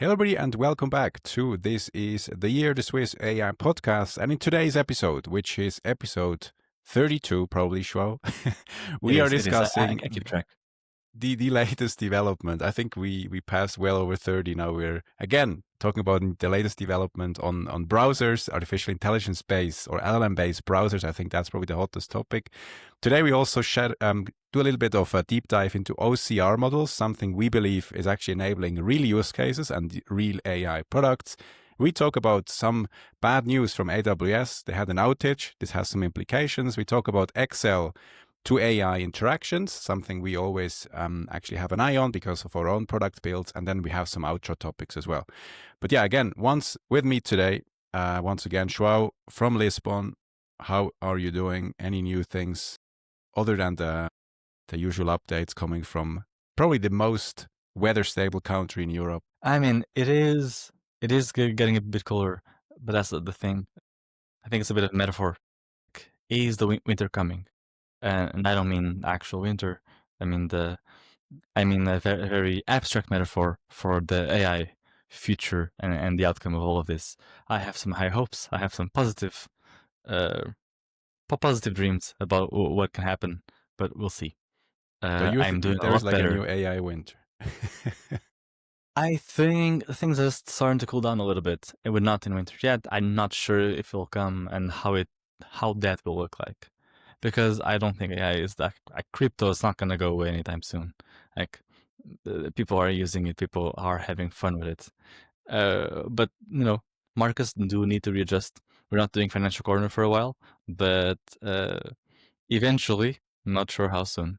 Hello, everybody, and welcome back to This is the Year, the Swiss AI podcast. And in today's episode, which is episode 32, probably, Shwo, It we are is. I discussing keep track. the latest development. I think we passed well over 30 now. We're again talking about the latest development on browsers, artificial intelligence based or LLM based browsers. I think that's probably the hottest topic. Today we also do a little bit of a deep dive into OCR models, something we believe is actually enabling real use cases and real AI products. We talk about some bad news from AWS. They had an outage. This has some implications. We talk about Excel to AI interactions, something we always actually have an eye on because of our own product builds. And then we have some outro topics as well. But yeah, again, once with me today, once again, João from Lisbon. How are you doing? Any new things other than the usual updates coming from probably the most weather stable country in Europe? I mean, it is getting a bit cooler, but that's the thing. I think it's a bit of a metaphor. Is the winter coming? And I don't mean actual winter. I mean a very abstract metaphor for the AI future and the outcome of all of this. I have some high hopes. I have some positive dreams about what can happen, but we'll see. So you I'm doing a there's lot like a better. new AI winter. I think things are starting to cool down a little bit. It would not in winter yet. I'm not sure if it will come and how that will look like, because I don't think AI is that crypto is not gonna go away anytime soon. Like people are using it, people are having fun with it. But markets do need to readjust. We're not doing financial corner for a while, but eventually, I'm not sure how soon.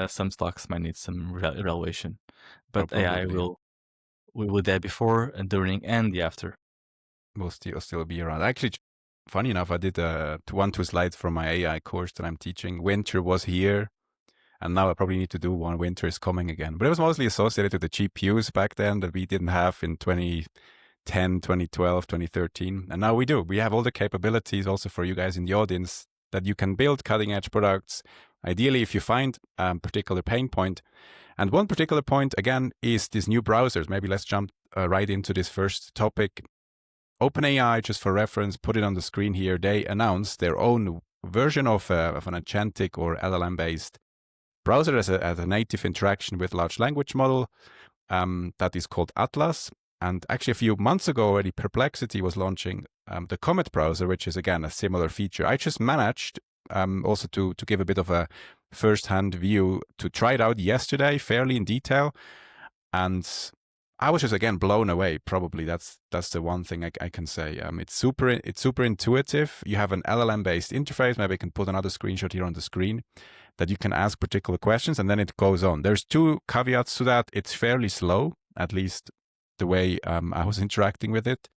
Some stocks might need some evaluation, but AI Probably. we were there before and during and the after. Will still be around. Actually, funny enough, I did two slides from my AI course that I'm teaching. Winter was here, and now I probably need to do one. Winter is coming again. But it was mostly associated to the GPUs back then that we didn't have in 2010, 2012, 2013. And now we do. We have all the capabilities also for you guys in the audience that you can build cutting edge products. Ideally, if you find a particular pain point. And one particular point, again, is these new browsers. Maybe let's jump right into this first topic. OpenAI, just for reference, put it on the screen here. They announced their own version of an agentic or LLM-based browser as a native interaction with large language model that is called Atlas. And actually, a few months ago already, Perplexity was launching the Comet browser, which is, again, a similar feature. I just managed also to give a bit of a first-hand view to try it out yesterday fairly in detail. And I was just again blown away. Probably that's the one thing I can say. It's super intuitive. You have an LLM based interface. Maybe I can put another screenshot here on the screen that you can ask particular questions, and then it goes on. There's two caveats to that. It's fairly slow, at least the way I was interacting with it.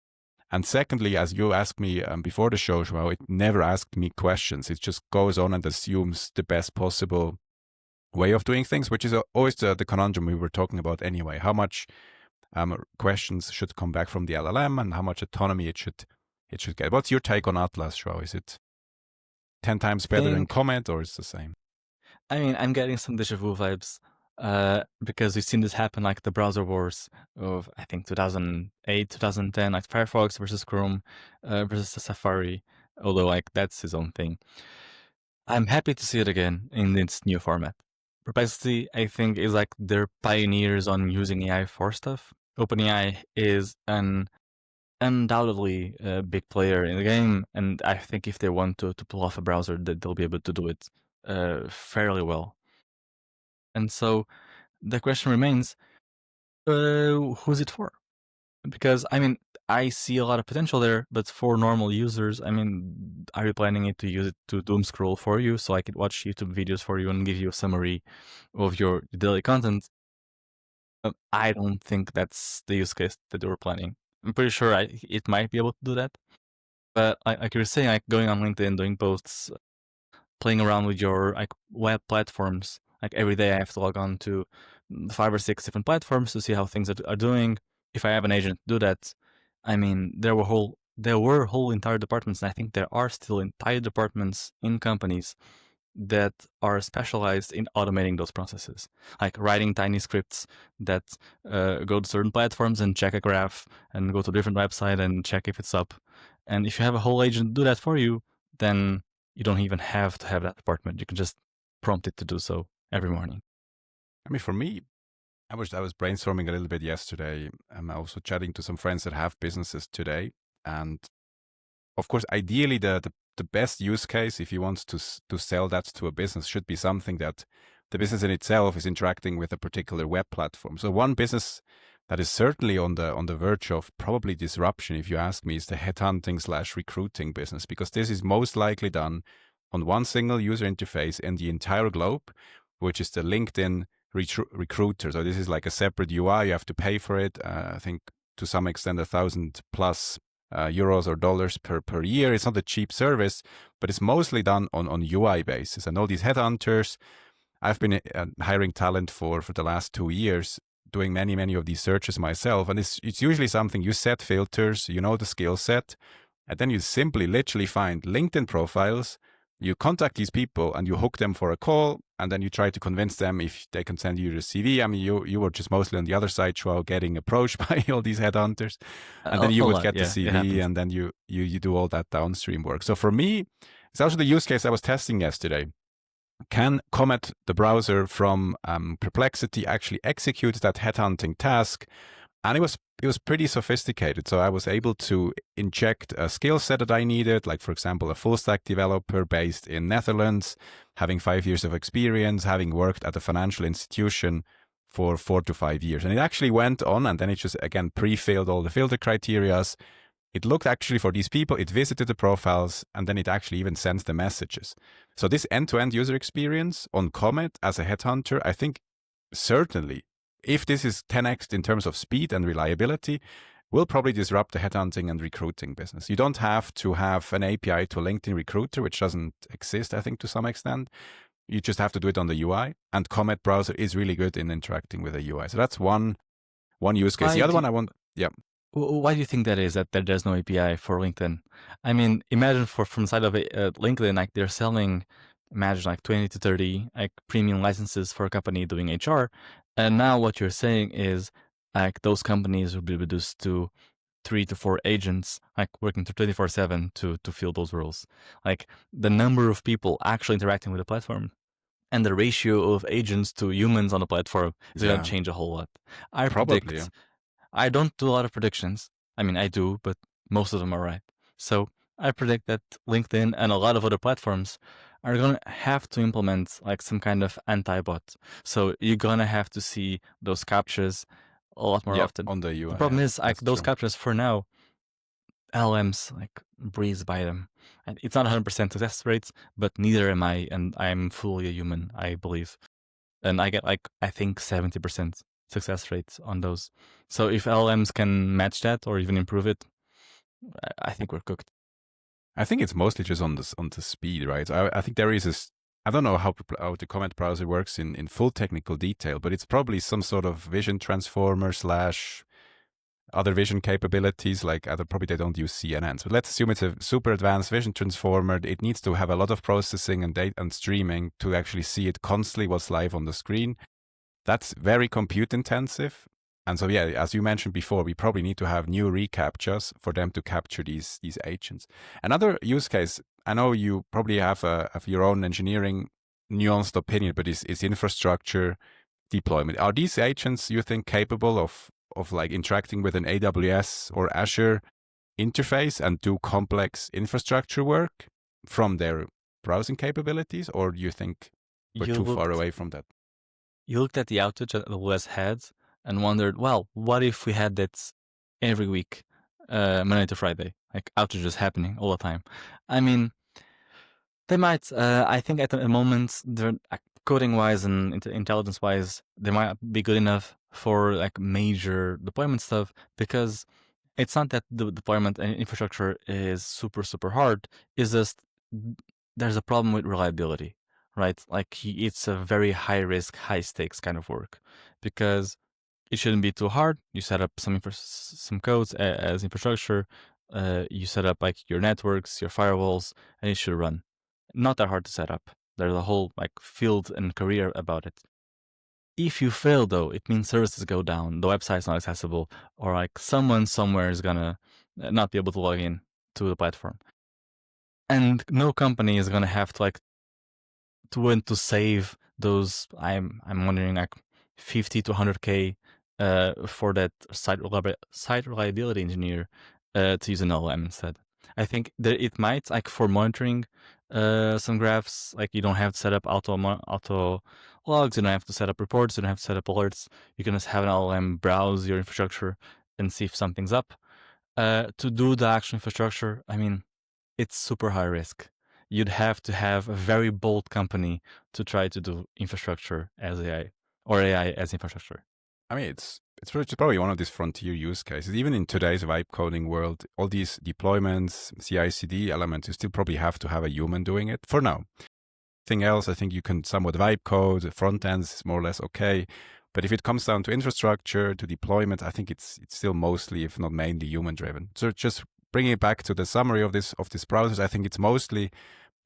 And secondly, as you asked me before the show, Joao, it never asked me questions. It just goes on and assumes the best possible way of doing things, which is always the conundrum we were talking about anyway. How much questions should come back from the LLM and how much autonomy it should get. What's your take on Atlas, Joao? Is it 10 times better than Comet, or is it the same? I mean, I'm getting some deja vu vibes because we've seen this happen, like the browser wars of, I think, 2008, 2010, like Firefox versus Chrome versus Safari, although like that's his own thing. I'm happy to see it again in its new format. Perplexity, I think, is like they're pioneers on using AI for stuff. OpenAI is an undoubtedly a big player in the game, and I think if they want to pull off a browser, that they'll be able to do it fairly well. And so the question remains, who's it for? Because, I mean, I see a lot of potential there, but for normal users, I mean, are you planning it to use it to doom scroll for you so I could watch YouTube videos for you and give you a summary of your daily content? I don't think that's the use case that they were planning. I'm pretty sure it might be able to do that. But like you were saying, like going on LinkedIn, doing posts, playing around with your like web platforms. Like every day I have to log on to 5 or 6 different platforms to see how things are doing. If I have an agent do that, I mean, there were whole entire departments, and I think there are still entire departments in companies that are specialized in automating those processes, like writing tiny scripts that go to certain platforms and check a graph, and go to a different website and check if it's up. And if you have a whole agent do that for you, then you don't even have to have that department. You can just prompt it to do so every morning. I mean, for me, I was brainstorming a little bit yesterday. I'm also chatting to some friends that have businesses today, and of course, ideally, the best use case, if you want to sell that to a business, should be something that the business in itself is interacting with a particular web platform. So one business that is certainly on the verge of probably disruption, if you ask me, is the headhunting/recruiting business, because this is most likely done on one single user interface in the entire globe, which is the LinkedIn recruiter. So this is like a separate UI. You have to pay for it. I think to some extent 1,000 plus euros or dollars per year. It's not a cheap service, but it's mostly done on UI basis. And all these headhunters, I've been hiring talent for the last 2 years, doing many of these searches myself. And it's usually something you set filters, you know the skill set, and then you simply literally find LinkedIn profiles. You contact these people and you hook them for a call, and then you try to convince them if they can send you the CV. I mean, you were just mostly on the other side, Joao, getting approached by all these headhunters, and then you would get the CV, and then you do all that downstream work. So for me, it's also the use case I was testing yesterday. Can Comet, the browser from Perplexity, actually execute that headhunting task? And it was pretty sophisticated. So I was able to inject a skill set that I needed, like, for example, a full stack developer based in Netherlands, having 5 years of experience, having worked at a financial institution for 4 to 5 years. And it actually went on, and then it just, again, pre-filled all the filter criterias. It looked actually for these people, it visited the profiles, and then it actually even sends the messages. So this end-to-end user experience on Comet as a headhunter, I think certainly, if this is 10x in terms of speed and reliability, will probably disrupt the headhunting and recruiting business. You don't have to have an API to LinkedIn Recruiter, which doesn't exist, I think, to some extent. You just have to do it on the UI. And Comet browser is really good in interacting with the UI. So that's one use case. The other one I want, yeah. Why do you think that is, that there's no API for LinkedIn? I mean, imagine from the side of LinkedIn, like they're selling, imagine like 20 to 30 like premium licenses for a company doing HR. And now what you're saying is like those companies will be reduced to 3 to 4 agents, like working 24/7 to fill those roles. Like the number of people actually interacting with the platform and the ratio of agents to humans on the platform is going to change a whole lot. I predict. I don't do a lot of predictions. I mean, I do, but most of them are right. So I predict that LinkedIn and a lot of other platforms are going to have to implement like some kind of anti-bot. So you're going to have to see those captchas a lot more often. On the UI. The problem is like those captchas for now, LLMs like breeze by them. And it's not 100% success rates, but neither am I. And I'm fully a human, I believe. And I get like, I think 70% success rates on those. So if LLMs can match that or even improve it, I think we're cooked. I think it's mostly just on the speed, right? I think there is this. I don't know how the Comet browser works in full technical detail, but it's probably some sort of vision transformer / other vision capabilities. Like probably they don't use CNNs, but let's assume it's a super advanced vision transformer. It needs to have a lot of processing and data and streaming to actually see it constantly what's live on the screen. That's very compute intensive. And so, yeah, as you mentioned before, we probably need to have new reCAPTCHAs for them to capture these agents. Another use case, I know you probably have your own engineering nuanced opinion, but is infrastructure deployment. Are these agents, you think, capable of like interacting with an AWS or Azure interface and do complex infrastructure work from their browsing capabilities? Or do you think we're too far away from that? You looked at the outage that AWS had and wondered, well, what if we had that every week, Monday to Friday, like outages happening all the time? I mean, they might. I think at the moment, they're coding-wise and intelligence-wise, they might be good enough for like major deployment stuff, because it's not that the deployment and infrastructure is super hard. It's just there's a problem with reliability, right? Like it's a very high risk, high stakes kind of work, because it shouldn't be too hard. You set up some codes as infrastructure. You set up like your networks, your firewalls, and it should run. Not that hard to set up. There's a whole field and career about it. If you fail, though, it means services go down, the website's not accessible, or someone somewhere is gonna not be able to log in to the platform. And no company is gonna have to want to save those. I'm wondering 50 to 100K for that site reliability engineer to use an LLM instead. I think that it might for monitoring some graphs. You don't have to set up auto logs. You don't have to set up reports. You don't have to set up alerts. You can just have an LLM browse your infrastructure and see if something's up. To do the actual infrastructure, I mean, it's super high risk. You'd have to have a very bold company to try to do infrastructure as AI or AI as infrastructure. I mean, it's probably one of these frontier use cases. Even in today's vibe coding world, all these deployments, CI/CD elements, you still probably have to have a human doing it for now. Anything else, I think you can somewhat vibe code. Front ends is more or less okay. But if it comes down to infrastructure, to deployment, I think it's still mostly, if not mainly, human driven. So just bringing it back to the summary of this browsers, I think it's mostly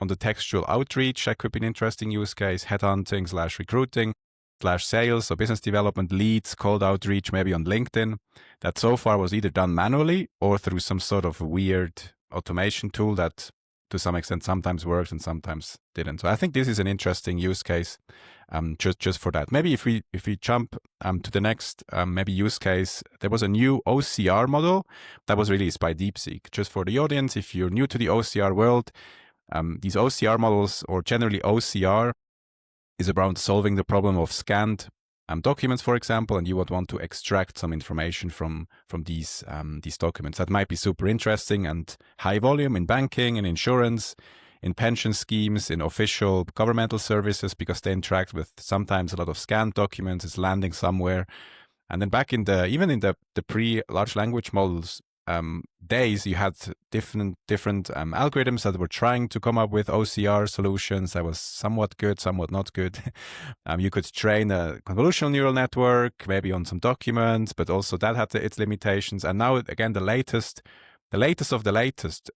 on the textual outreach. That could be an interesting use case. Headhunting / recruiting / sales, so business development, leads, cold outreach, maybe on LinkedIn. That so far was either done manually or through some sort of weird automation tool that to some extent sometimes worked and sometimes didn't. So I think this is an interesting use case just for that. Maybe if we jump to the next maybe use case, there was a new OCR model that was released by DeepSeek. Just for the audience, if you're new to the OCR world, these OCR models, or generally OCR, is around solving the problem of scanned documents, for example, and you would want to extract some information from these documents. That might be super interesting and high volume in banking, in insurance, in pension schemes, in official governmental services, because they interact with sometimes a lot of scanned documents. It's landing somewhere. And then back in even in the pre-large language models days, you had different algorithms that were trying to come up with OCR solutions that was somewhat good, somewhat not good. You could train a convolutional neural network, maybe on some documents, but also that had its limitations. And now, again, the latest of the latest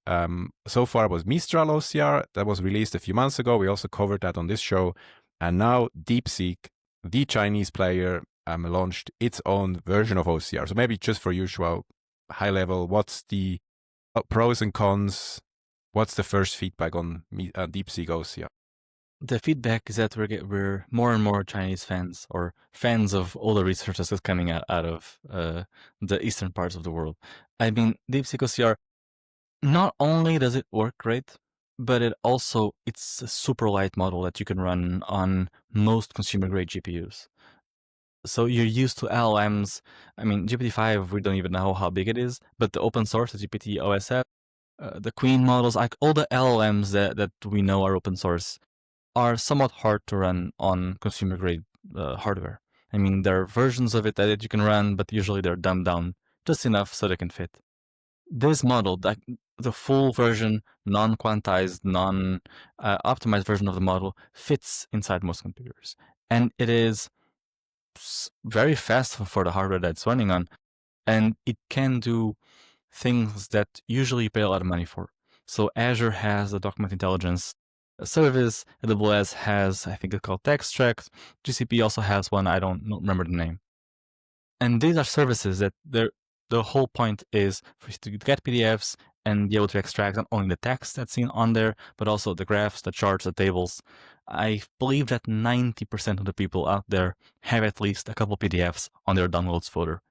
so far was Mistral OCR that was released a few months ago. We also covered that on this show. And now DeepSeek, the Chinese player, launched its own version of OCR. So maybe just for usual, high level, what's the pros and cons? What's the first feedback on DeepSeek OCR? The feedback is that we're more and more Chinese fans, or fans of all the research that's coming out of the eastern parts of the world. I mean, DeepSeek OCR, not only does it work great, but it's a super light model that you can run on most consumer-grade GPUs. So you're used to LLMs. I mean, GPT-5, we don't even know how big it is, but the open source, the GPT OSF, the Queen models, all the LLMs that we know are open source, are somewhat hard to run on consumer-grade hardware. I mean, there are versions of it that you can run, but usually they're dumbed down just enough so they can fit. This model, the full version, non-quantized, non-optimized version of the model, fits inside most computers. And it is very fast for the hardware that it's running on, and it can do things that usually you pay a lot of money for. So Azure has the document intelligence service, AWS has, I think it's called Textract, GCP also has one, I don't remember the name. And these are services that the whole point is for you to get PDFs and be able to extract not only the text that's seen on there, but also the graphs, the charts, the tables. I believe that 90% of the people out there have at least a couple PDFs on their downloads folder.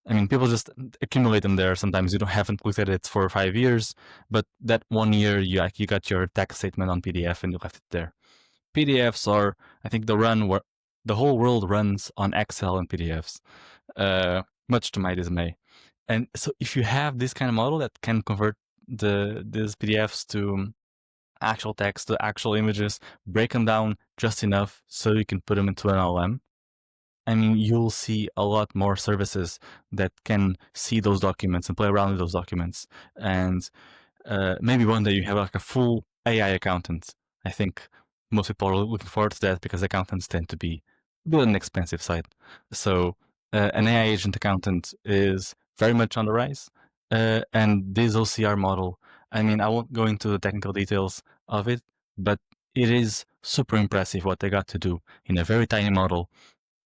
I mean, people just accumulate them there. Sometimes you haven't looked at it for 5 years, but that 1 year you got your tax statement on PDF and you left it there. PDFs are, I think, the whole world runs on Excel and PDFs, much to my dismay. And so if you have this kind of model that can convert these PDFs to actual text, to actual images, break them down just enough so you can put them into an LLM, I mean, you'll see a lot more services that can see those documents and play around with those documents. And maybe one day you have a full AI accountant. I think most people are looking forward to that because accountants tend to be a bit on the expensive side. So an AI agent accountant is very much on the rise. And this OCR model, I mean, I won't go into the technical details of it, but it is super impressive what they got to do in a very tiny model,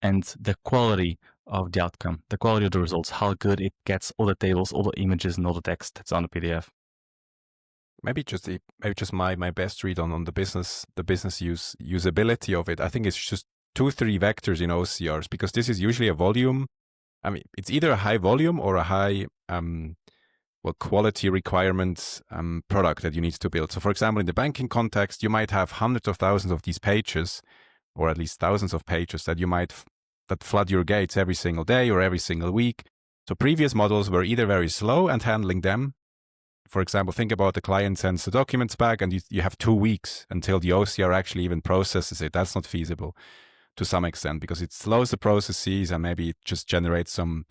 and the quality of the outcome, the quality of the results, how good it gets all the tables, all the images, and all the text that's on the PDF. Maybe just my best read on the business usability of it. I think it's just 2-3 vectors in OCRs, because this is usually a volume. I mean, it's either a high volume or a high quality requirements product that you need to build. So, for example, in the banking context, you might have hundreds of thousands of these pages, or at least thousands of pages that that flood your gates every single day or every single week. So previous models were either very slow and handling them. For example, think about the client sends the documents back and you have 2 weeks until the OCR actually even processes it. That's not feasible to some extent, because it slows the processes and maybe it just generates some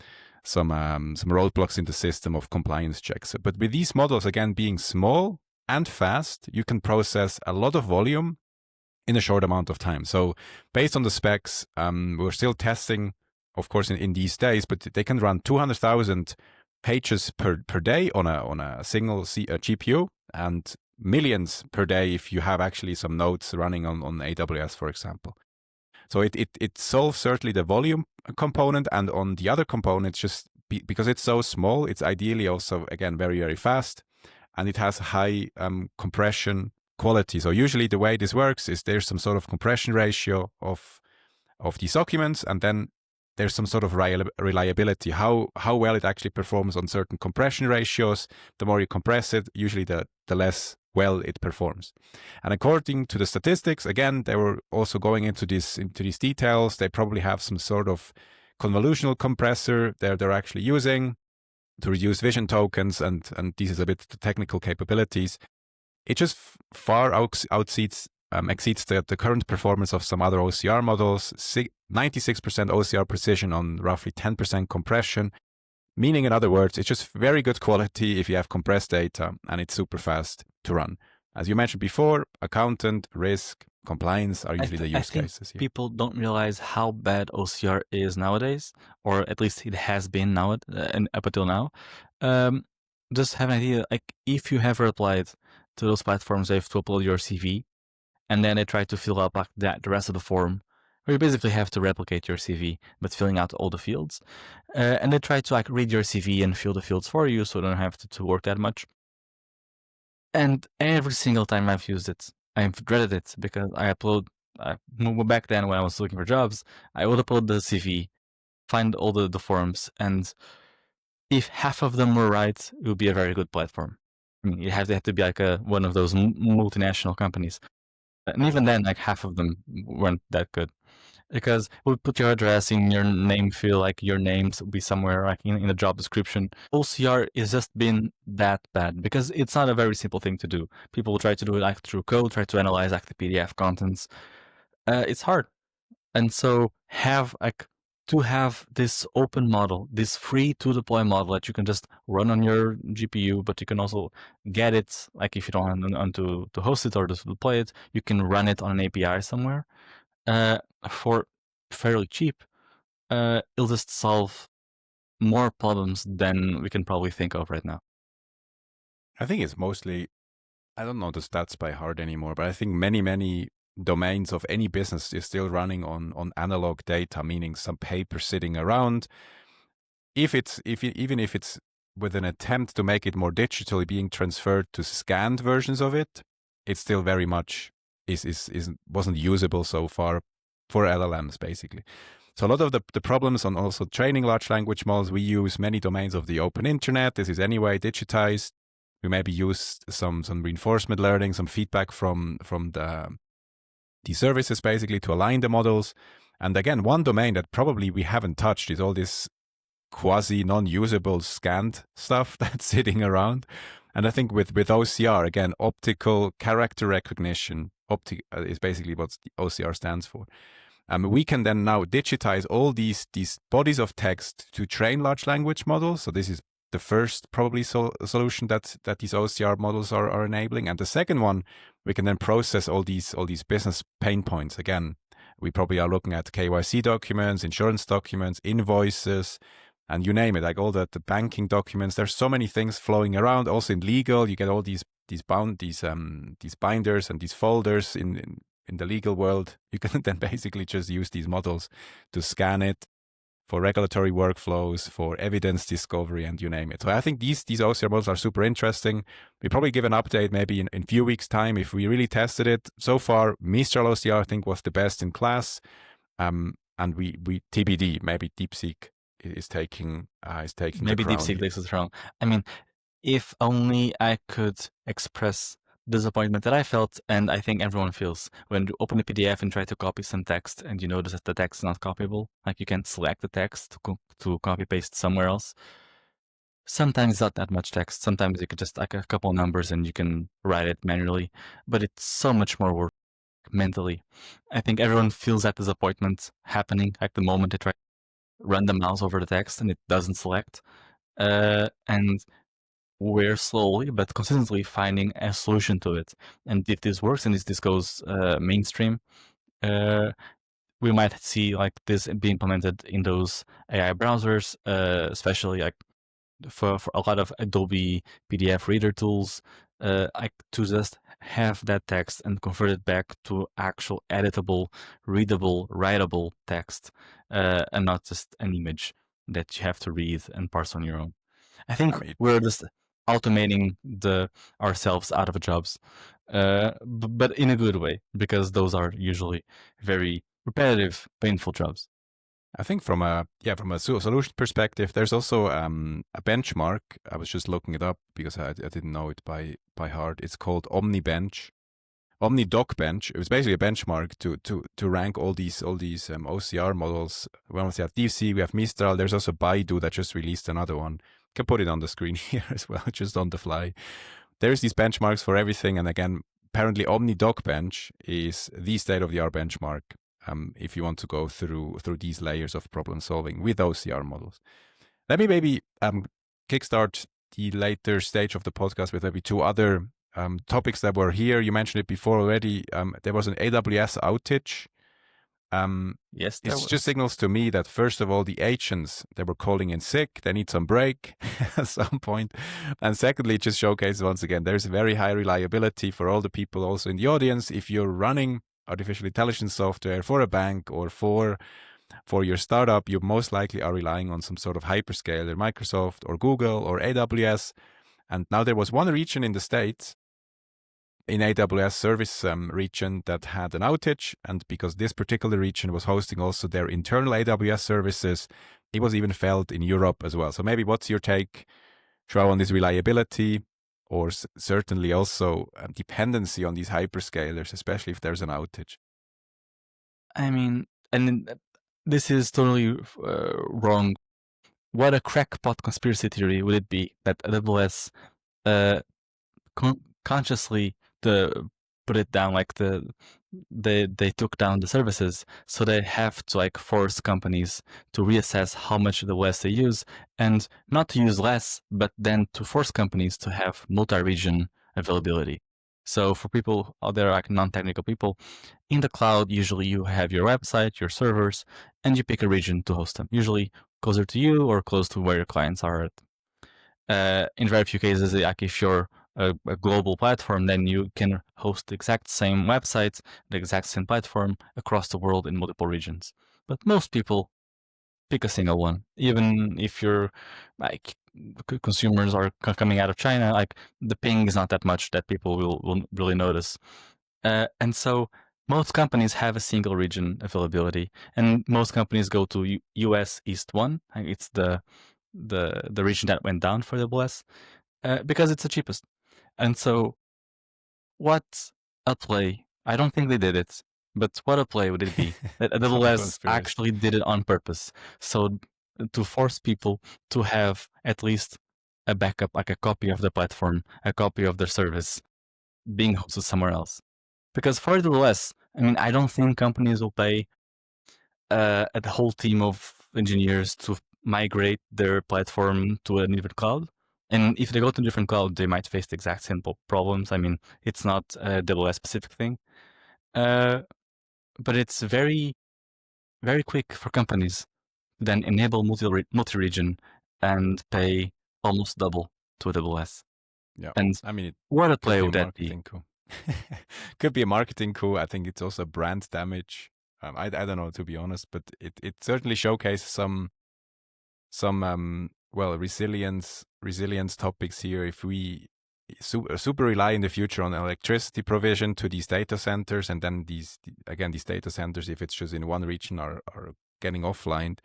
roadblocks in the system of compliance checks. But with these models, again, being small and fast, you can process a lot of volume in a short amount of time. So based on the specs, we're still testing, of course, in these days, but they can run 200,000 pages per day on a single GPU, and millions per day if you have actually some nodes running on AWS, for example. So it solves certainly the volume component, and on the other components, just because it's so small, it's ideally also, again, very, very fast, and it has high compression quality. So usually the way this works is there's some sort of compression ratio of these documents, and then there's some sort of reliability, how well it actually performs on certain compression ratios. The more you compress it, usually the less well it performs. And according to the statistics, again, they were also going into these details. They probably have some sort of convolutional compressor they're actually using to reduce vision tokens, and this is a bit the technical capabilities. It just far exceeds the current performance of some other OCR models. 96% OCR precision on roughly 10% compression. Meaning, in other words, it's just very good quality if you have compressed data, and it's super fast to run. As you mentioned before, accountant, risk, compliance are usually the use cases here. People don't realize how bad OCR is nowadays, or at least it has been now and up until now. Just have an idea, like if you have applied to those platforms, they have to upload your CV, and then they try to fill out like the rest of the form, where you basically have to replicate your CV, but filling out all the fields. And they try to like read your CV and fill the fields for you, so you don't have to work that much. And every single time I've used it, I've dreaded it, because back then when I was looking for jobs, I would upload the CV, find all the forms, and if half of them were right, it would be a very good platform. I mean, you have to be like one of those multinational companies. And even then, like half of them weren't that good, because we'll put your address in your name field, like your names will be somewhere like in the job description. OCR has just been that bad because it's not a very simple thing to do. People try to do it like through code, try to analyze like the PDF contents. It's hard. And so to have this open model, this free to deploy model that you can just run on your GPU, but you can also get it, like if you don't want to host it or to deploy it, you can run it on an API somewhere for fairly cheap. It'll just solve more problems than we can probably think of right now. I think it's mostly, I don't know the stats by heart anymore, but I think many domains of any business is still running on analog data, meaning some paper sitting around. Even if it's with an attempt to make it more digitally being transferred to scanned versions of it, it still very much wasn't usable so far for LLMs, basically. So a lot of the problems on also training large language models, we use many domains of the open internet. This is anyway digitized. We maybe use some reinforcement learning, some feedback from the services basically to align the models. And again, one domain that probably we haven't touched is all this quasi non-usable scanned stuff that's sitting around. And I think with OCR, again, optical character recognition is basically what the OCR stands for. We can then now digitize all these bodies of text to train large language models. So this is the first probably solution that these OCR models are enabling. And the second one, we can then process all these business pain points. Again, we probably are looking at KYC documents, insurance documents, invoices, and you name it, like all the banking documents. There's so many things flowing around. Also in legal, you get all these binders and these folders in in the legal world, you can then basically just use these models to scan it for regulatory workflows, for evidence discovery, and you name it. So I think these OCR models are super interesting. We probably give an update maybe in a few weeks' time if we really tested it. So far, Mistral OCR I think was the best in class, and we TBD, maybe DeepSeek is taking Maybe the crown DeepSeek here. takes it wrong. I mean, if only I could express disappointment that I felt, and I think everyone feels, when you open a PDF and try to copy some text and you notice that the text is not copyable, like you can't select the text to copy paste somewhere else. Sometimes not that much text. Sometimes you could just like a couple numbers and you can write it manually, but it's so much more work mentally. I think everyone feels that disappointment happening like the moment they try to run the mouse over the text and it doesn't select. And we're slowly but consistently finding a solution to it. And if this works and if this goes mainstream, we might see like this be implemented in those AI browsers, especially like for a lot of Adobe PDF reader tools, like to just have that text and convert it back to actual editable, readable, writable text, and not just an image that you have to read and parse on your own. I think I mean, we're just automating ourselves out of jobs, but in a good way, because those are usually very repetitive, painful jobs. I think from a solution perspective, there's also a benchmark. I was just looking it up because I didn't know it by heart. It's called OmniDocBench. It was basically a benchmark to rank all these OCR models. We obviously have DeepSeek, we have Mistral. There's also Baidu that just released another one. You can put it on the screen here as well, just on the fly. There's these benchmarks for everything, and again, apparently OmniDocBench is the state-of-the-art benchmark if you want to go through these layers of problem solving with OCR models. Let me maybe kickstart the later stage of the podcast with maybe two other topics that were here. You mentioned it before already. There was an AWS outage. Yes, It just signals to me that first of all, the agents, they were calling in sick. They need some break at some point. And secondly, it just showcases once again, there's very high reliability for all the people also in the audience. If you're running artificial intelligence software for a bank or for your startup, you most likely are relying on some sort of hyperscaler, Microsoft or Google or AWS. And now there was one region in the States, in AWS service region, that had an outage. And because this particular region was hosting also their internal AWS services, it was even felt in Europe as well. So maybe what's your take, Joao, on this reliability, or certainly also dependency on these hyperscalers, especially if there's an outage? I mean, and this is totally wrong. What a crackpot conspiracy theory would it be that AWS consciously put it down, like they took down the services, so they have to like force companies to reassess how much AWS they use, and not to use less, but then to force companies to have multi-region availability. So for people out there, like non-technical people, in the cloud, usually you have your website, your servers, and you pick a region to host them, usually closer to you or close to where your clients are at. In very few cases, like if you're a global platform, then you can host the exact same websites, the exact same platform across the world in multiple regions. But most people pick a single one, even if you're like consumers are coming out of China, like the ping is not that much that people will really notice. And so most companies have a single region availability, and most companies go to US East 1. It's the region that went down for AWS because it's the cheapest. And so what a play. I don't think they did it, but what a play would it be that AWS actually did it on purpose. So to force people to have at least a backup, like a copy of the platform, a copy of their service being hosted somewhere else. Because for AWS, I mean, I don't think companies will pay a whole team of engineers to migrate their platform to a different cloud. And if they go to a different cloud, they might face the exact same problems. I mean, it's not a AWS specific thing. But it's very, very quick for companies to then enable multi-region and pay almost double to AWS. Yeah, And I mean, what a play would that be? Could be a marketing coup. I think it's also brand damage. I don't know, to be honest, but it certainly showcases some well, resilience topics here. If we super rely in the future on electricity provision to these data centers, and then these data centers, if it's just in one region, are getting offline,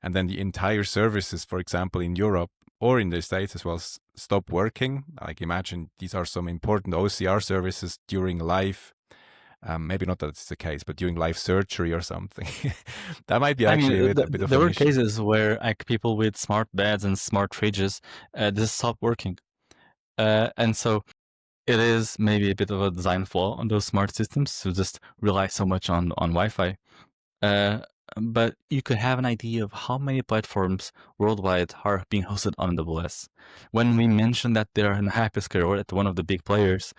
and then the entire services, for example, in Europe or in the States as well, stop working. Like, imagine these are some important OCR services during life. Maybe not that it's the case, but during life surgery or something. That might be I mean, actually a bit of there an were issue. cases where like people with smart beds and smart fridges just stopped working, and so it is maybe a bit of a design flaw on those smart systems to just rely so much on Wi-Fi. But you could have an idea of how many platforms worldwide are being hosted on AWS. When we mention that they're in a hyperscaler or at one of the big players,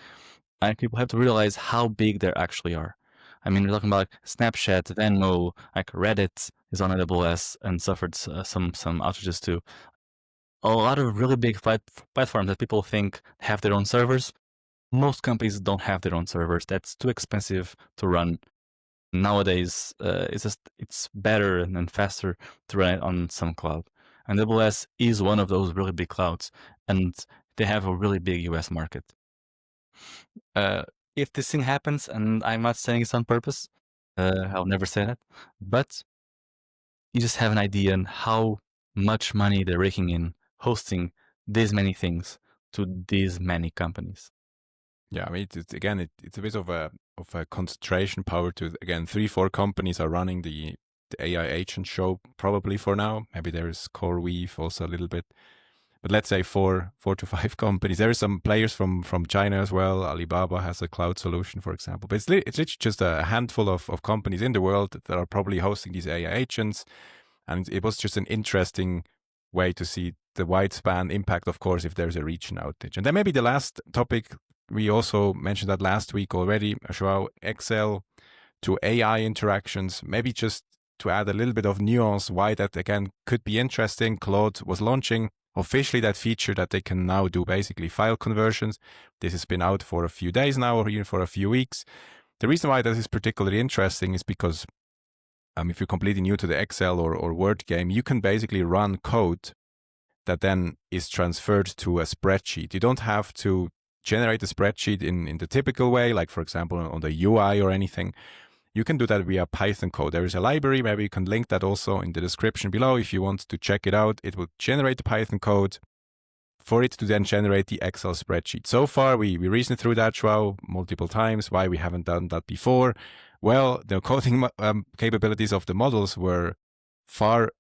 people have to realize how big they actually are. I mean, we're talking about Snapchat, Venmo, like Reddit is on AWS and suffered some outages too. A lot of really big platforms that people think have their own servers. Most companies don't have their own servers. That's too expensive to run. Nowadays, it's better and faster to run it on some cloud. And AWS is one of those really big clouds, and they have a really big US market. If this thing happens, and I'm not saying it's on purpose, I'll never say that, but you just have an idea on how much money they're raking in hosting these many things to these many companies. Yeah, I mean, it's a bit of a concentration power to, again, 3-4 companies are running the AI agent show probably for now. Maybe there's CoreWeave also a little bit, but let's say 4 to 5 companies. There are some players from China as well. Alibaba has a cloud solution, for example, but it's literally just a handful of companies in the world that are probably hosting these AI agents, and it was just an interesting way to see the widespan impact, of course, if there's a region outage. And then maybe the last topic, we also mentioned that last week already, Joao, Excel to AI interactions, maybe just to add a little bit of nuance why that, again, could be interesting. Claude was launching officially that feature that they can now do basically file conversions. This has been out for a few days now, or even for a few weeks. The reason why that is particularly interesting is because if you're completely new to the Excel or Word game, you can basically run code that then is transferred to a spreadsheet. You don't have to generate a spreadsheet in the typical way, like, for example, on the UI or anything. You can do that via Python code. There is a library, maybe you can link that also in the description below if you want to check it out. It will generate the Python code for it to then generate the Excel spreadsheet. So far, we reasoned through that, Joao, multiple times, why we haven't done that before. Well, the coding capabilities of the models were far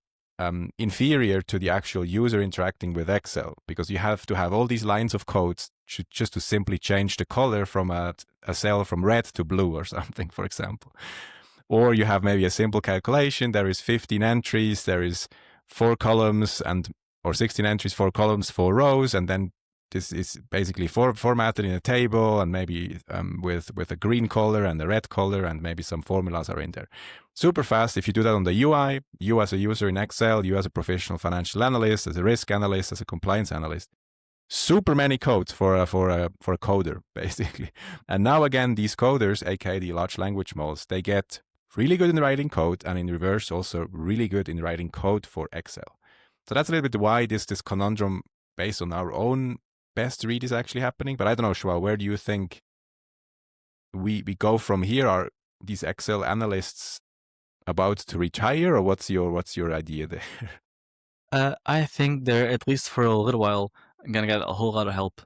inferior to the actual user interacting with Excel, because you have to have all these lines of code just to simply change the color from a cell from red to blue or something, for example. Or you have maybe a simple calculation. There is 15 entries, there is 4 columns, or 16 entries, 4 columns, 4 rows, and then this is basically formatted in a table, and maybe with a green color and a red color, and maybe some formulas are in there. Super fast. If you do that on the UI, you as a user in Excel, you as a professional financial analyst, as a risk analyst, as a compliance analyst, super many codes for a coder, basically. And now again, these coders, aka the large language models, they get really good in writing code, and in reverse also really good in writing code for Excel. So that's a little bit why this conundrum based on our own best read is actually happening. But I don't know, Shua, where do you think we go from here? Are these Excel analysts about to retire, or what's your idea there? I think they're, at least for a little while, gonna get a whole lot of help.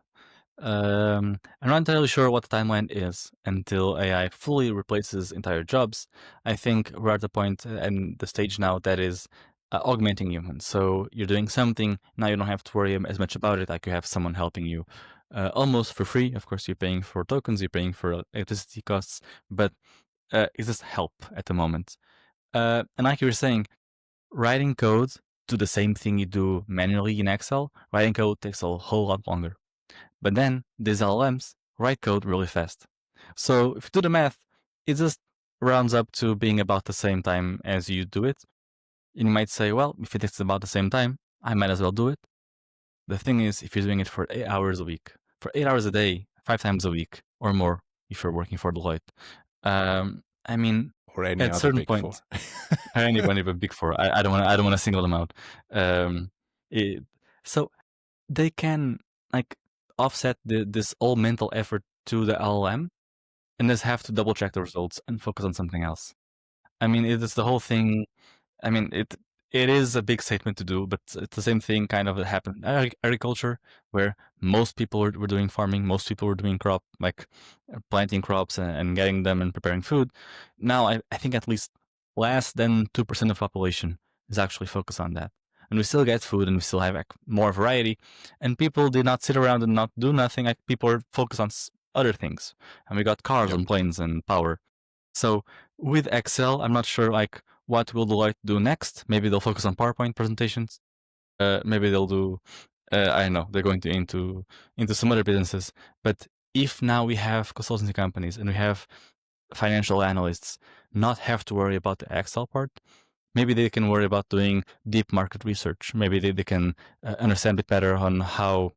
I'm not entirely sure what the timeline is until AI fully replaces entire jobs. I think we're at the point and the stage now that is augmenting humans. So you're doing something, now you don't have to worry as much about it, like you have someone helping you almost for free. Of course, you're paying for tokens, you're paying for electricity costs, but it's just help at the moment. And like you were saying, writing code to the same thing you do manually in Excel, writing code takes a whole lot longer. But then these LLMs write code really fast. So if you do the math, it just rounds up to being about the same time as you do it. And you might say, well, if it takes about the same time, I might as well do it. The thing is, if you're doing it for 8 hours a week, for 8 hours a day, 5 times a week or more, if you're working for Deloitte. I mean, or any at other certain big four. point, anyone even Big Four. I don't want to single them out. Um, it, so they can like offset this all mental effort to the LLM, and just have to double check the results and focus on something else. I mean, it is the whole thing. I mean, it is a big statement to do, but it's the same thing kind of that happened in agriculture, where most people were doing farming, most people were doing planting crops and getting them and preparing food. Now, I think at least less than 2% of population is actually focused on that. And we still get food and we still have like more variety. And people did not sit around and not do nothing. Like people are focused on other things. And we got cars Yep. and planes and power. So with Excel, I'm not sure like what will Deloitte do next. Maybe they'll focus on PowerPoint presentations. Maybe they'll do I don't know, they're going to into some other businesses. But if now we have consultancy companies and we have financial analysts not have to worry about the Excel part, maybe they can worry about doing deep market research. Maybe they can understand a bit better on how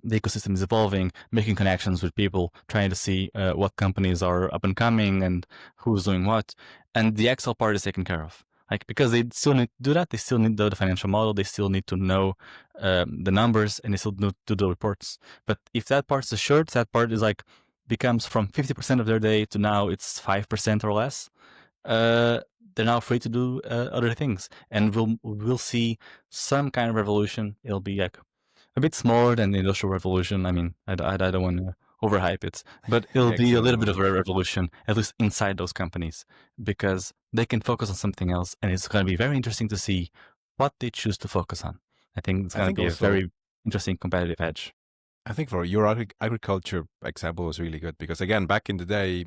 the ecosystem is evolving, making connections with people, trying to see what companies are up and coming and who's doing what. And the Excel part is taken care of. Like, because they still need to do that, they still need the financial model, they still need to know the numbers, and they still need to do the reports. But if that part's assured, that part is like becomes from 50% of their day to now it's 5% or less. They're now free to do other things, and we'll see some kind of revolution. It'll be like a bit smaller than the Industrial Revolution. I mean, I don't want to overhype it, but it'll be a Excel little bit of a revolution. revolution, at least inside those companies, because they can focus on something else, and it's going to be very interesting to see what they choose to focus on. I think it's I going to think be a also, very interesting competitive edge. I think for your agriculture example was really good because again, back in the day,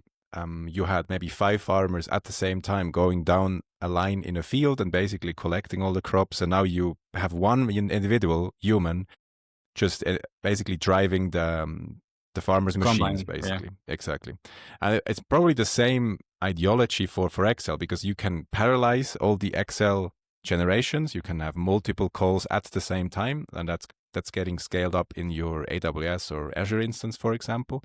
you had maybe 5 farmers at the same time going down a line in a field and basically collecting all the crops, and now you have one individual human just basically driving the farmers' machines, Combine, yeah. basically. Exactly. And it's probably the same ideology for Excel because you can parallelize all the Excel generations. You can have multiple calls at the same time, and that's getting scaled up in your AWS or Azure instance, for example.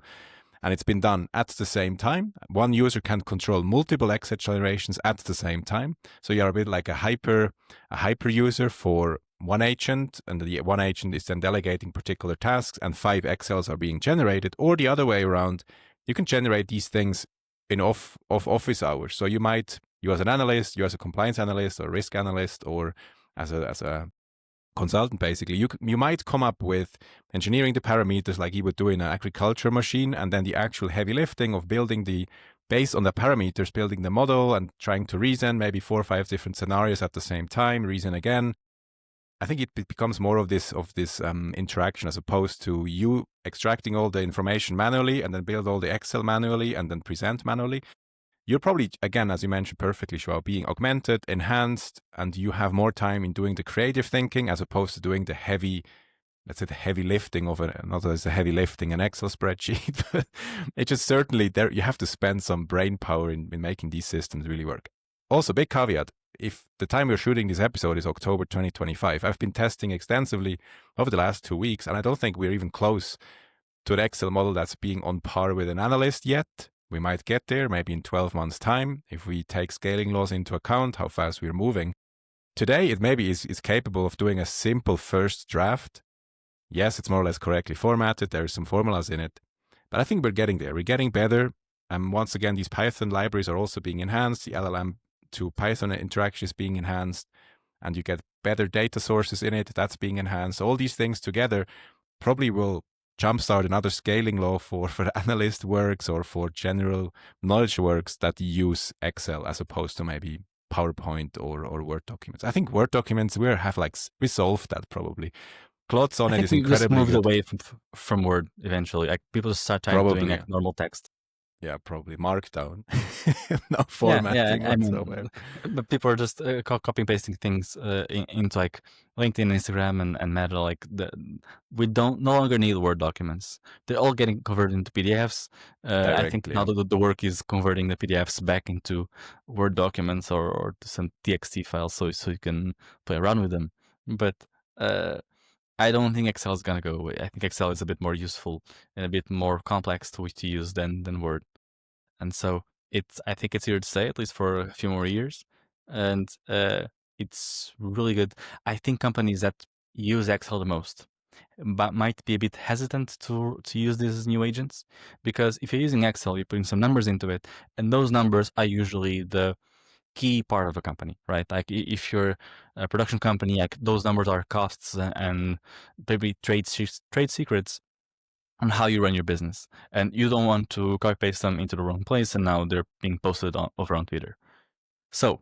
And it's been done at the same time. One user can control multiple Excel generations at the same time. So you're a bit like a hyper user for one agent, and the one agent is then delegating particular tasks, and 5 Excels are being generated. Or the other way around, you can generate these things in off office hours. So you as an analyst, you as a compliance analyst or risk analyst, or as a consultant, basically, you might come up with engineering the parameters like you would do in an agriculture machine, and then the actual heavy lifting of building based on the parameters, building the model and trying to reason maybe 4 or 5 different scenarios at the same time, reason again. I think it becomes more of this interaction as opposed to you extracting all the information manually and then build all the Excel manually and then present manually. You're probably, again, as you mentioned perfectly, Joao, being augmented, enhanced, and you have more time in doing the creative thinking as opposed to doing the heavy, let's say, the heavy lifting of not as a heavy lifting an Excel spreadsheet, but it's just certainly there. You have to spend some brain power in making these systems really work. Also, big caveat, if the time we're shooting this episode is October 2025, I've been testing extensively over the last 2 weeks, and I don't think we're even close to an Excel model that's being on par with an analyst yet. We might get there maybe in 12 months' time if we take scaling laws into account, how fast we're moving. Today, it maybe is capable of doing a simple first draft. Yes, it's more or less correctly formatted. There are some formulas in it. But I think we're getting there. We're getting better. And once again, these Python libraries are also being enhanced. The LLM to Python interaction is being enhanced. And you get better data sources in it. That's being enhanced. All these things together probably will jumpstart another scaling law for analyst works or for general knowledge works that use Excel as opposed to maybe PowerPoint or Word documents. I think Word documents, we solved that probably. Claude Sonnet I think is we just incredibly moved good. away from Word eventually. Like people just start doing like normal text. Yeah, probably Markdown. No formatting whatsoever. But people are just copy pasting things into like LinkedIn, Instagram, and Meta. Like we no longer need Word documents. They're all getting converted into PDFs. I think now the work is converting the PDFs back into Word documents or to some TXT files, so you can play around with them. But I don't think Excel is gonna go away. I think Excel is a bit more useful and a bit more complex to use than Word. And so I think it's here to stay, at least for a few more years. And it's really good. I think companies that use Excel the most but might be a bit hesitant to use these new agents, because if you're using Excel, you're putting some numbers into it, and those numbers are usually the key part of a company, right? Like if you're a production company, like those numbers are costs and maybe trade secrets on how you run your business, and you don't want to copy paste them into the wrong place, and now they're being posted over on Twitter. So,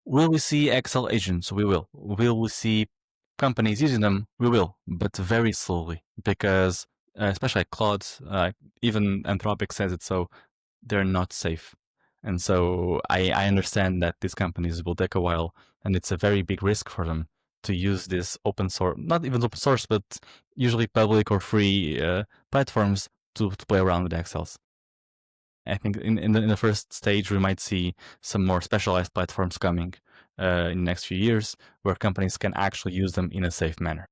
will we see Excel agents? We will. Will we see companies using them? We will, but very slowly, because especially like Claude, even Anthropic says it, so they're not safe. And so I understand that these companies will take a while, and it's a very big risk for them to use this open source, not even open source, but usually public or free platforms to play around with Excels. I think in the first stage, we might see some more specialized platforms coming in the next few years where companies can actually use them in a safe manner.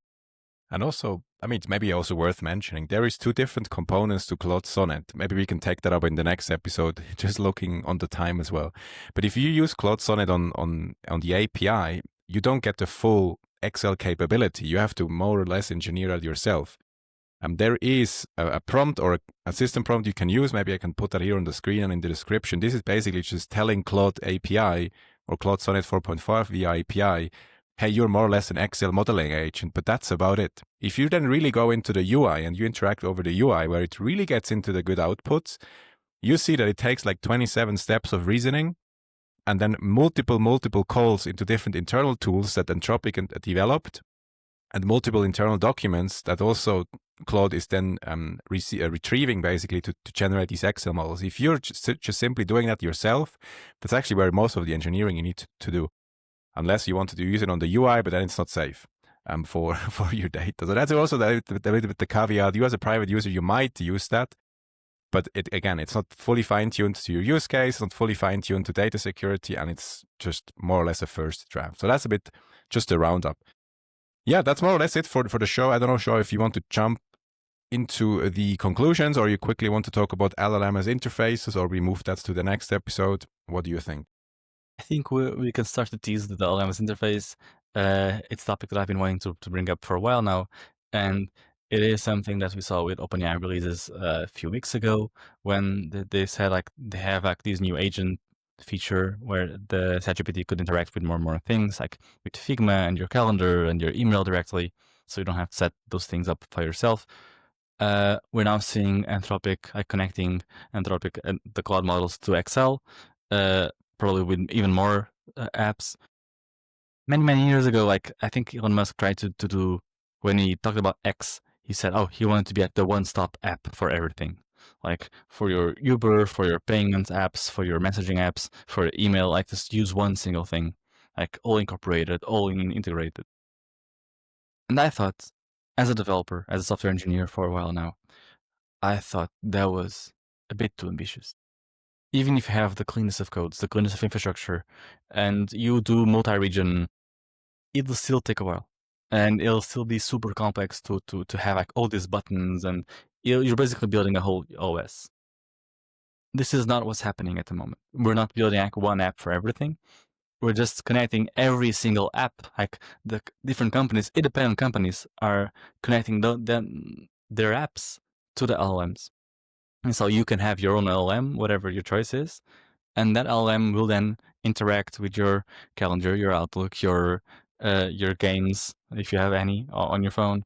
And also, I mean, it's maybe also worth mentioning, there is two different components to Claude Sonnet. Maybe we can take that up in the next episode, just looking on the time as well. But if you use Claude Sonnet on the API, you don't get the full Excel capability. You have to more or less engineer it yourself. There is a prompt or a system prompt you can use. Maybe I can put that here on the screen and in the description. This is basically just telling Claude API or Claude Sonnet 4.5 via API, hey, you're more or less an Excel modeling agent, but that's about it. If you then really go into the UI and you interact over the UI where it really gets into the good outputs, you see that it takes like 27 steps of reasoning and then multiple calls into different internal tools that Anthropic developed, and multiple internal documents that also Claude is then retrieving basically to generate these Excel models. If you're just simply doing that yourself, that's actually where most of the engineering you need to do, unless you want to use it on the UI, but then it's not safe for your data. So that's also the caveat. You as a private user, you might use that, but it's not fully fine-tuned to your use case, not fully fine-tuned to data security, and it's just more or less a first draft. So that's a bit just a roundup. Yeah, that's more or less it for the show. I don't know, Shaw, if you want to jump into the conclusions or you quickly want to talk about LLM as interfaces, or we move that to the next episode. What do you think? I think we can start to tease the LLM as interface. It's a topic that I've been wanting to bring up for a while now, and it is something that we saw with OpenAI releases a few weeks ago when they said like they have like these new agent feature where the ChatGPT could interact with more and more things, like with Figma and your calendar and your email directly, so you don't have to set those things up by yourself. We're now seeing Anthropic connecting Anthropic and the Claude models to Excel, probably with even more apps. Many years ago, like I think Elon Musk tried to do, when he talked about X, he said, oh, he wanted to be like the one-stop app for everything. Like for your Uber, for your payments apps, for your messaging apps, for your email, like just use one single thing, like all incorporated, all integrated. And I thought, as a developer, as a software engineer for a while now, I thought that was a bit too ambitious. Even if you have the cleanest of codes, the cleanest of infrastructure, and you do multi-region, it'll still take a while. And it'll still be super complex to have like all these buttons, and you're basically building a whole OS. This is not what's happening at the moment. We're not building like one app for everything. We're just connecting every single app. Like the different companies, independent companies, are connecting their apps to the LLMs. And so you can have your own LLM, whatever your choice is, and that LLM will then interact with your calendar, your Outlook, your games, if you have any on your phone,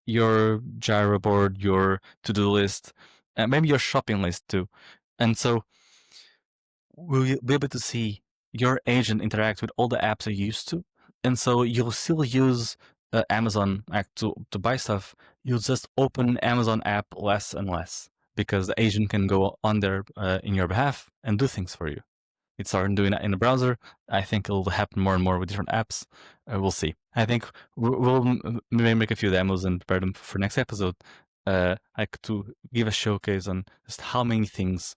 your Jira board, your to-do list, and maybe your shopping list too. And so we'll be able to see your agent interact with all the apps you used to. And so you'll still use Amazon to buy stuff. You'll just open Amazon app less and less because the agent can go on there in your behalf and do things for you. It started doing that in the browser. I think it'll happen more and more with different apps. We'll see. I think we'll maybe make a few demos and prepare them for next episode, like to give a showcase on just how many things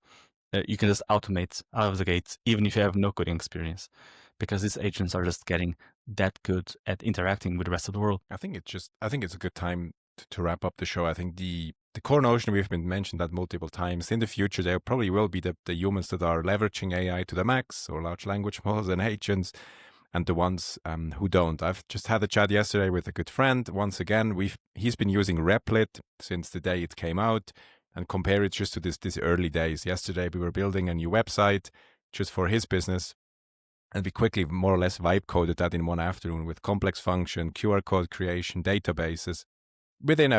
you can just automate out of the gate, even if you have no coding experience, because these agents are just getting that good at interacting with the rest of the world. I think it's a good time to wrap up the show. I think the core notion, we've been mentioned that multiple times. In the future, there probably will be the humans that are leveraging AI to the max, or large language models and agents, and the ones who don't. I've just had a chat yesterday with a good friend. Once again, he's been using Replit since the day it came out, and compare it just to this early days. Yesterday, we were building a new website just for his business, and we quickly more or less vibe coded that in one afternoon with complex function, QR code creation, databases within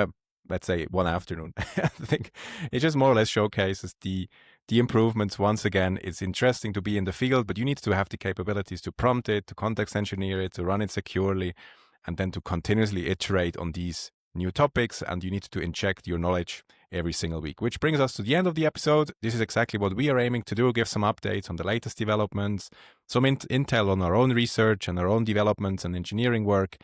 let's say, one afternoon. I think it just more or less showcases the improvements. Once again, it's interesting to be in the field, but you need to have the capabilities to prompt it, to context engineer it, to run it securely, and then to continuously iterate on these new topics. And you need to inject your knowledge every single week, which brings us to the end of the episode. This is exactly what we are aiming to do, give some updates on the latest developments, some intel on our own research and our own developments and engineering work.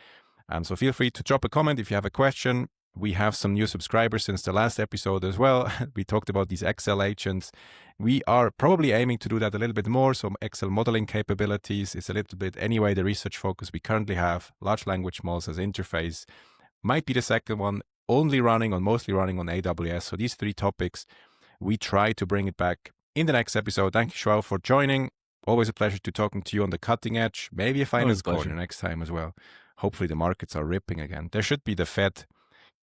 So feel free to drop a comment if you have a question. We have some new subscribers since the last episode as well. We talked about these Excel agents. We are probably aiming to do that a little bit more. So Excel modeling capabilities is a little bit anyway the research focus we currently have. Large language models as interface might be the second one, mostly running on AWS. So these three topics, we try to bring it back in the next episode. Thank you, Joao, for joining. Always a pleasure to talking to you on the cutting edge. Maybe a finance corner next time as well. Hopefully the markets are ripping again. There should be the Fed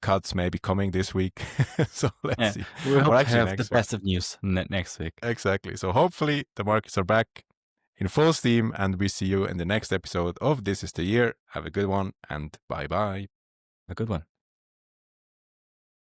cuts maybe coming this week. So let's see. We hope to have the best of news next week. Exactly. So hopefully the markets are back in full steam, and we see you in the next episode of This is the Year. Have a good one, and bye-bye. A good one.